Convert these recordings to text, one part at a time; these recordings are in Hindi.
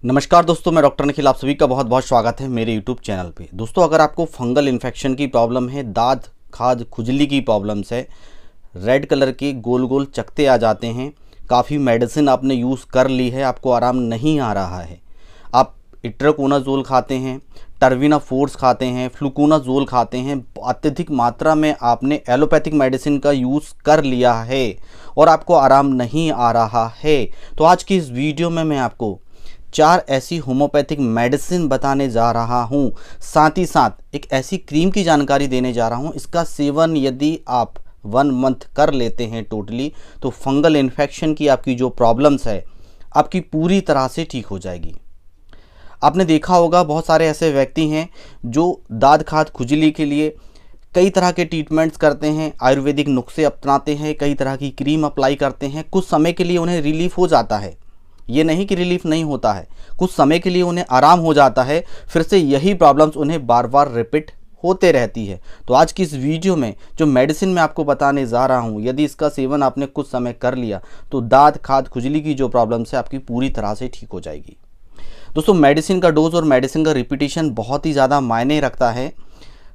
नमस्कार दोस्तों, मैं डॉक्टर निखिल, आप सभी का बहुत बहुत स्वागत है मेरे यूट्यूब चैनल पे। दोस्तों, अगर आपको फंगल इन्फेक्शन की प्रॉब्लम है, दाद खाज खुजली की प्रॉब्लम्स है, रेड कलर के गोल गोल चकते आ जाते हैं, काफ़ी मेडिसिन आपने यूज़ कर ली है, आपको आराम नहीं आ रहा है, आप इट्राकोनाजोल खाते हैं, टर्विनाफोर्स खाते हैं, फ्लूकोनाजोल खाते हैं, अत्यधिक मात्रा में आपने एलोपैथिक मेडिसिन का यूज़ कर लिया है और आपको आराम नहीं आ रहा है, तो आज की इस वीडियो में मैं आपको 4 ऐसी होम्योपैथिक मेडिसिन बताने जा रहा हूं। साथ ही साथ एक ऐसी क्रीम की जानकारी देने जा रहा हूं, इसका सेवन यदि आप 1 मंथ कर लेते हैं टोटली, तो फंगल इन्फेक्शन की आपकी जो प्रॉब्लम्स है आपकी पूरी तरह से ठीक हो जाएगी। आपने देखा होगा बहुत सारे ऐसे व्यक्ति हैं जो दाद खाद खुजली के लिए कई तरह के ट्रीटमेंट्स करते हैं, आयुर्वेदिक नुस्खे अपनाते हैं, कई तरह की क्रीम अप्लाई करते हैं, कुछ समय के लिए उन्हें रिलीफ हो जाता है। ये नहीं कि रिलीफ नहीं होता है, कुछ समय के लिए उन्हें आराम हो जाता है, फिर से यही प्रॉब्लम्स उन्हें बार बार रिपीट होते रहती है। तो आज की इस वीडियो में जो मेडिसिन मैं आपको बताने जा रहा हूँ, यदि इसका सेवन आपने कुछ समय कर लिया तो दाद खाद खुजली की जो प्रॉब्लम्स है आपकी पूरी तरह से ठीक हो जाएगी। दोस्तों, मेडिसिन का डोज और मेडिसिन का रिपीटिशन बहुत ही ज़्यादा मायने रखता है,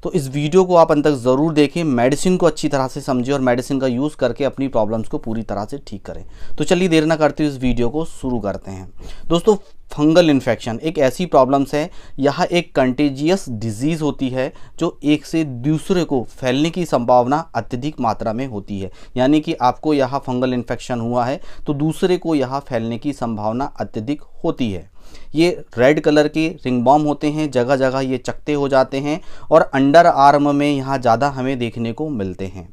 तो इस वीडियो को आप अंत तक ज़रूर देखें, मेडिसिन को अच्छी तरह से समझें और मेडिसिन का यूज़ करके अपनी प्रॉब्लम्स को पूरी तरह से ठीक करें। तो चलिए देर ना करते हुए इस वीडियो को शुरू करते हैं। दोस्तों, फंगल इन्फेक्शन एक ऐसी प्रॉब्लम्स है, यह एक कंटेजियस डिजीज़ होती है जो एक से दूसरे को फैलने की संभावना अत्यधिक मात्रा में होती है। यानी कि आपको यह फंगल इन्फेक्शन हुआ है तो दूसरे को यह फैलने की संभावना अत्यधिक होती है। ये रेड कलर के रिंग बॉम होते हैं, जगह जगह ये चकते हो जाते हैं और अंडर आर्म में यहाँ ज़्यादा हमें देखने को मिलते हैं,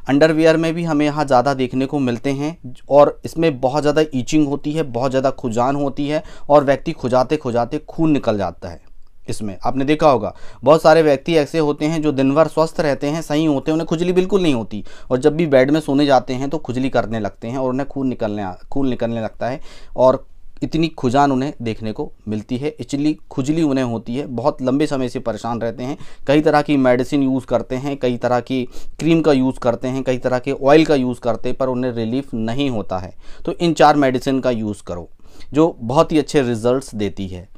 अंडरवियर में भी हमें यहाँ ज़्यादा देखने को मिलते हैं और इसमें बहुत ज़्यादा ईचिंग होती है, बहुत ज़्यादा खुजान होती है और व्यक्ति खुजाते खुजाते खून निकल जाता है। इसमें आपने देखा होगा बहुत सारे व्यक्ति ऐसे होते हैं जो दिन भर स्वस्थ रहते हैं, सही होते हैं, उन्हें खुजली बिल्कुल नहीं होती और जब भी बेड में सोने जाते हैं तो खुजली करने लगते हैं और उन्हें खून निकलने लगता है और इतनी खुजान उन्हें देखने को मिलती है, इचली खुजली उन्हें होती है, बहुत लंबे समय से परेशान रहते हैं, कई तरह की मेडिसिन यूज़ करते हैं, कई तरह की क्रीम का यूज़ करते हैं, कई तरह के ऑयल का यूज़ करते हैं, पर उन्हें रिलीफ नहीं होता है। तो इन 4 मेडिसिन का यूज़ करो जो बहुत ही अच्छे रिजल्ट्स देती है।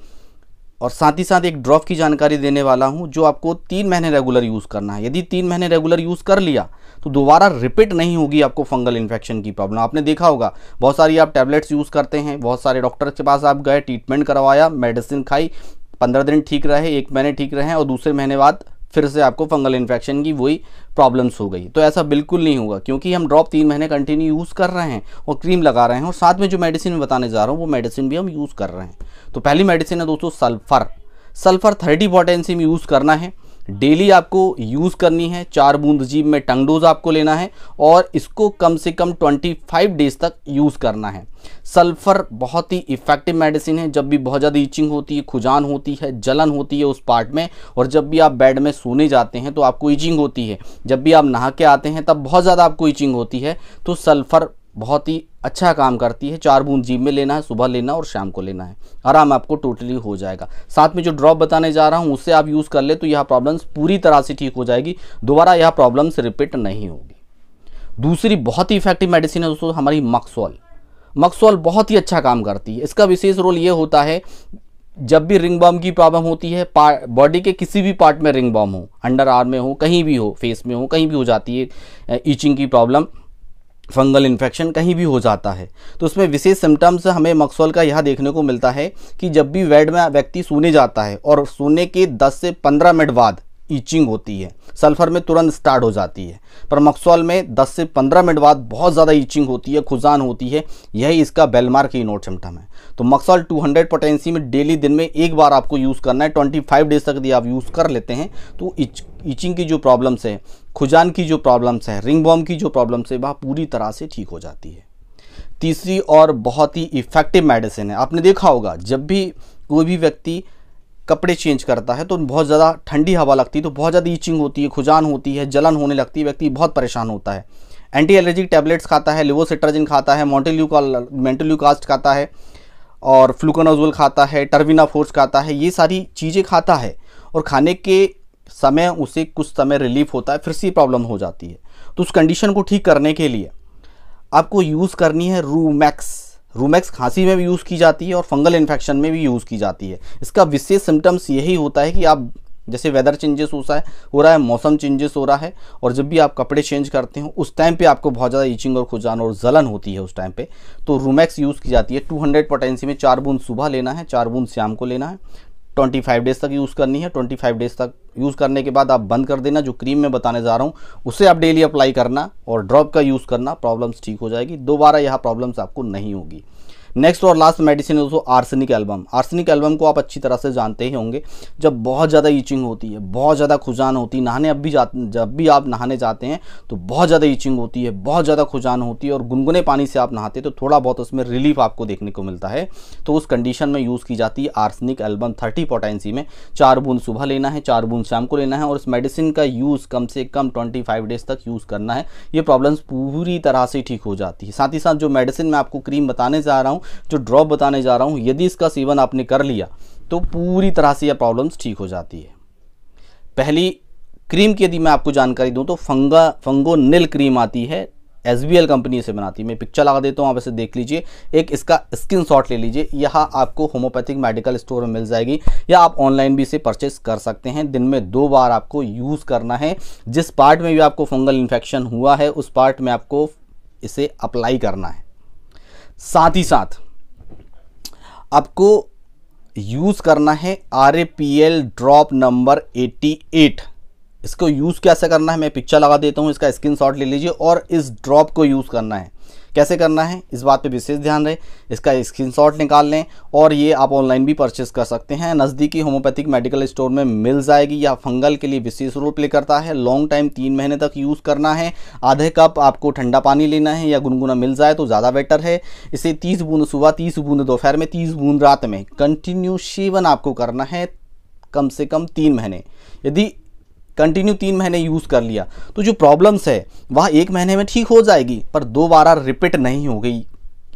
और साथ ही साथ एक ड्रॉप की जानकारी देने वाला हूं जो आपको 3 महीने रेगुलर यूज़ करना है। यदि 3 महीने रेगुलर यूज़ कर लिया तो दोबारा रिपीट नहीं होगी आपको फंगल इन्फेक्शन की प्रॉब्लम। आपने देखा होगा बहुत सारी आप टैबलेट्स यूज़ करते हैं, बहुत सारे डॉक्टर के पास आप गए, ट्रीटमेंट करवाया, मेडिसिन खाई, 15 दिन ठीक रहे, 1 महीने ठीक रहे और दूसरे महीने बाद फिर से आपको फंगल इन्फेक्शन की वही प्रॉब्लम्स हो गई। तो ऐसा बिल्कुल नहीं होगा, क्योंकि हम ड्रॉप 3 महीने कंटिन्यू यूज़ कर रहे हैं और क्रीम लगा रहे हैं और साथ में जो मेडिसिन मैं बताने जा रहा हूँ वो मेडिसिन भी हम यूज़ कर रहे हैं। तो पहली मेडिसिन है दोस्तों सल्फर 30 पोटेंसी में यूज़ करना है, डेली आपको यूज़ करनी है। 4 बूंद जीभ में टंग डोज आपको लेना है और इसको कम से कम 25 डेज तक यूज़ करना है। सल्फ़र बहुत ही इफ़ेक्टिव मेडिसिन है, जब भी बहुत ज़्यादा ईचिंग होती है, खुजान होती है, जलन होती है उस पार्ट में, और जब भी आप बेड में सोने जाते हैं तो आपको ईचिंग होती है, जब भी आप नहा के आते हैं तब बहुत ज़्यादा आपको ईचिंग होती है, तो सल्फ़र बहुत ही अच्छा काम करती है। 4 बूंद जीभ में लेना है, सुबह लेना और शाम को लेना है, आराम आपको टोटली हो जाएगा। साथ में जो ड्रॉप बताने जा रहा हूँ उससे आप यूज़ कर ले तो यह प्रॉब्लम्स पूरी तरह से ठीक हो जाएगी, दोबारा यह प्रॉब्लम्स रिपीट नहीं होगी। दूसरी बहुत ही इफेक्टिव मेडिसिन है दोस्तों हमारी मक्सोल बहुत ही अच्छा काम करती है। इसका विशेष रोल ये होता है, जब भी रिंग बॉम की प्रॉब्लम होती है, बॉडी के किसी भी पार्ट में रिंग बॉम हो, अंडर आर्म में हो, कहीं भी हो, फेस में हो, कहीं भी हो जाती है ईचिंग की प्रॉब्लम, फंगल इन्फेक्शन कहीं भी हो जाता है, तो उसमें विशेष सिम्टम्स हमें मक्सोल का यह देखने को मिलता है कि जब भी बेड में व्यक्ति सोने जाता है और सोने के 10 से 15 मिनट बाद ईचिंग होती है, सल्फर में तुरंत स्टार्ट हो जाती है, पर मक्सोल में 10 से 15 मिनट बाद बहुत ज़्यादा ईचिंग होती है, खुजान होती है, यही इसका बेलमार्क की नोट सिम्टम है। तो मक्सोल 200 पोटेंसी में डेली दिन में एक बार आपको यूज़ करना है। 25 डेज तक यदि आप यूज़ कर लेते हैं तो ईचिंग की जो प्रॉब्लम्स है, खुजान की जो प्रॉब्लम्स है, रिंग बॉम की जो प्रॉब्लम्स है, वह पूरी तरह से ठीक हो जाती है। तीसरी और बहुत ही इफ़ेक्टिव मेडिसिन है, आपने देखा होगा जब भी कोई भी व्यक्ति कपड़े चेंज करता है तो बहुत ज़्यादा ठंडी हवा लगती है तो बहुत ज़्यादा ईचिंग होती है, खुजान होती है, जलन होने लगती है, व्यक्ति बहुत परेशान होता है। एंटी एलर्जिक टैबलेट्स खाता है, लेवोसिट्राजिन खाता है, मोंटेल्यूकास्ट खाता है और फ्लूकोनाजोल खाता है, टर्विनाफोर्स खाता है, ये सारी चीज़ें खाता है और खाने के समय उसे कुछ समय रिलीफ होता है, फिर से प्रॉब्लम हो जाती है। तो उस कंडीशन को ठीक करने के लिए आपको यूज़ करनी है रूमेक्स खांसी में भी यूज़ की जाती है और फंगल इन्फेक्शन में भी यूज़ की जाती है। इसका विशेष सिम्टम्स यही होता है कि आप जैसे वेदर चेंजेस हो रहा है, मौसम चेंजेस हो रहा है, और जब भी आप कपड़े चेंज करते हो उस टाइम पे आपको बहुत ज़्यादा ईचिंग और खुजान और जलन होती है उस टाइम पे, तो रूमेक्स यूज़ की जाती है। 200 पोटेंसी में 4 बूंद सुबह लेना है, 4 बूंद शाम को लेना है। 25 डेज़ तक यूज़ करनी है। 25 डेज़ तक यूज़ करने के बाद आप बंद कर देना। जो क्रीम मैं बताने जा रहा हूँ उसे आप डेली अप्लाई करना और ड्रॉप का यूज़ करना, प्रॉब्लम्स ठीक हो जाएगी। दोबारा यह प्रॉब्लम्स आपको नहीं होगी। नेक्स्ट और लास्ट मेडिसिन है दोस्तों आर्सेनिक एल्बम। आर्सेनिक एल्बम को आप अच्छी तरह से जानते ही होंगे। जब बहुत ज़्यादा ईचिंग होती है, बहुत ज़्यादा खुजान होती है, जब भी आप नहाने जाते हैं तो बहुत ज़्यादा ईचिंग होती है, बहुत ज़्यादा खुजान होती है, और गुनगुने पानी से आप नहाते हैं तो थोड़ा बहुत उसमें रिलीफ आपको देखने को मिलता है। तो उस कंडीशन में यूज़ की जाती है आर्सेनिक एल्बम 30 पोटेंसी में। 4 बूंद सुबह लेना है, 4 बूंद शाम को लेना है, और इस मेडिसिन का यूज़ कम से कम 25 डेज़ तक यूज़ करना है। ये प्रॉब्लम्स पूरी तरह से ठीक हो जाती है। साथ ही साथ जो मेडिसिन मैं आपको क्रीम बताने जा रहा हूँ, जो ड्रॉप बताने जा रहा हूं, यदि इसका सेवन आपने कर लिया तो पूरी तरह से यह प्रॉब्लम्स ठीक हो जाती है। पहली क्रीम की यदि मैं आपको जानकारी दूं तो फंगोनिल क्रीम आती है, SBL कंपनी से बनाती है। मैं पिक्चर लगा देता हूं, आप इसे देख लीजिए। एक इसका स्क्रीनशॉट ले लीजिए। यह आपको होम्योपैथिक मेडिकल स्टोर में मिल जाएगी, या आप ऑनलाइन भी इसे परचेस कर सकते हैं। दिन में 2 बार आपको यूज़ करना है। जिस पार्ट में भी आपको फंगल इन्फेक्शन हुआ है उस पार्ट में आपको इसे अप्लाई करना है। साथ ही साथ आपको यूज़ करना है RAPL ड्रॉप नंबर 88। इसको यूज़ कैसे करना है मैं पिक्चर लगा देता हूँ, इसका स्क्रीनशॉट ले लीजिए। और इस ड्रॉप को यूज़ करना है, कैसे करना है इस बात पे विशेष ध्यान रहे। इसका स्क्रीनशॉट निकाल लें, और ये आप ऑनलाइन भी परचेस कर सकते हैं। नज़दीकी होम्योपैथिक मेडिकल स्टोर में मिल जाएगी। यह फंगल के लिए विशेष रोल प्ले करता है। लॉन्ग टाइम 3 महीने तक यूज़ करना है। आधे कप आपको ठंडा पानी लेना है, या गुनगुना मिल जाए तो ज़्यादा बेटर है। इसे 30 बूंद सुबह, 30 बूंद दोपहर में, 30 बूंद रात में कंटिन्यू सेवन आपको करना है कम से कम 3 महीने। यदि कंटिन्यू 3 महीने यूज़ कर लिया तो जो प्रॉब्लम्स है वह 1 महीने में ठीक हो जाएगी, पर दोबारा रिपीट नहीं हो गई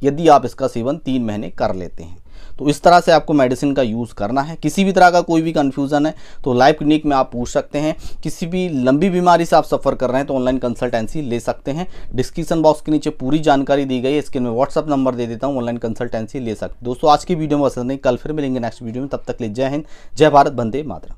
यदि आप इसका सेवन 3 महीने कर लेते हैं। तो इस तरह से आपको मेडिसिन का यूज़ करना है। किसी भी तरह का कोई भी कन्फ्यूज़न है तो लाइव क्लिनिक में आप पूछ सकते हैं। किसी भी लंबी बीमारी से आप सफ़र कर रहे हैं तो ऑनलाइन कंसल्टेंसी ले सकते हैं। डिस्क्रिप्शन बॉक्स के नीचे पूरी जानकारी दी गई है। इसके मैं व्हाट्सअप नंबर दे देता हूँ, ऑनलाइन कंसल्टेंसी ले सकते। दोस्तों आज की वीडियो में बस नहीं, कल फिर मिलेंगे नेक्स्ट वीडियो में। तब तक ले जय हिंद, जय भारत, वंदे मातरम।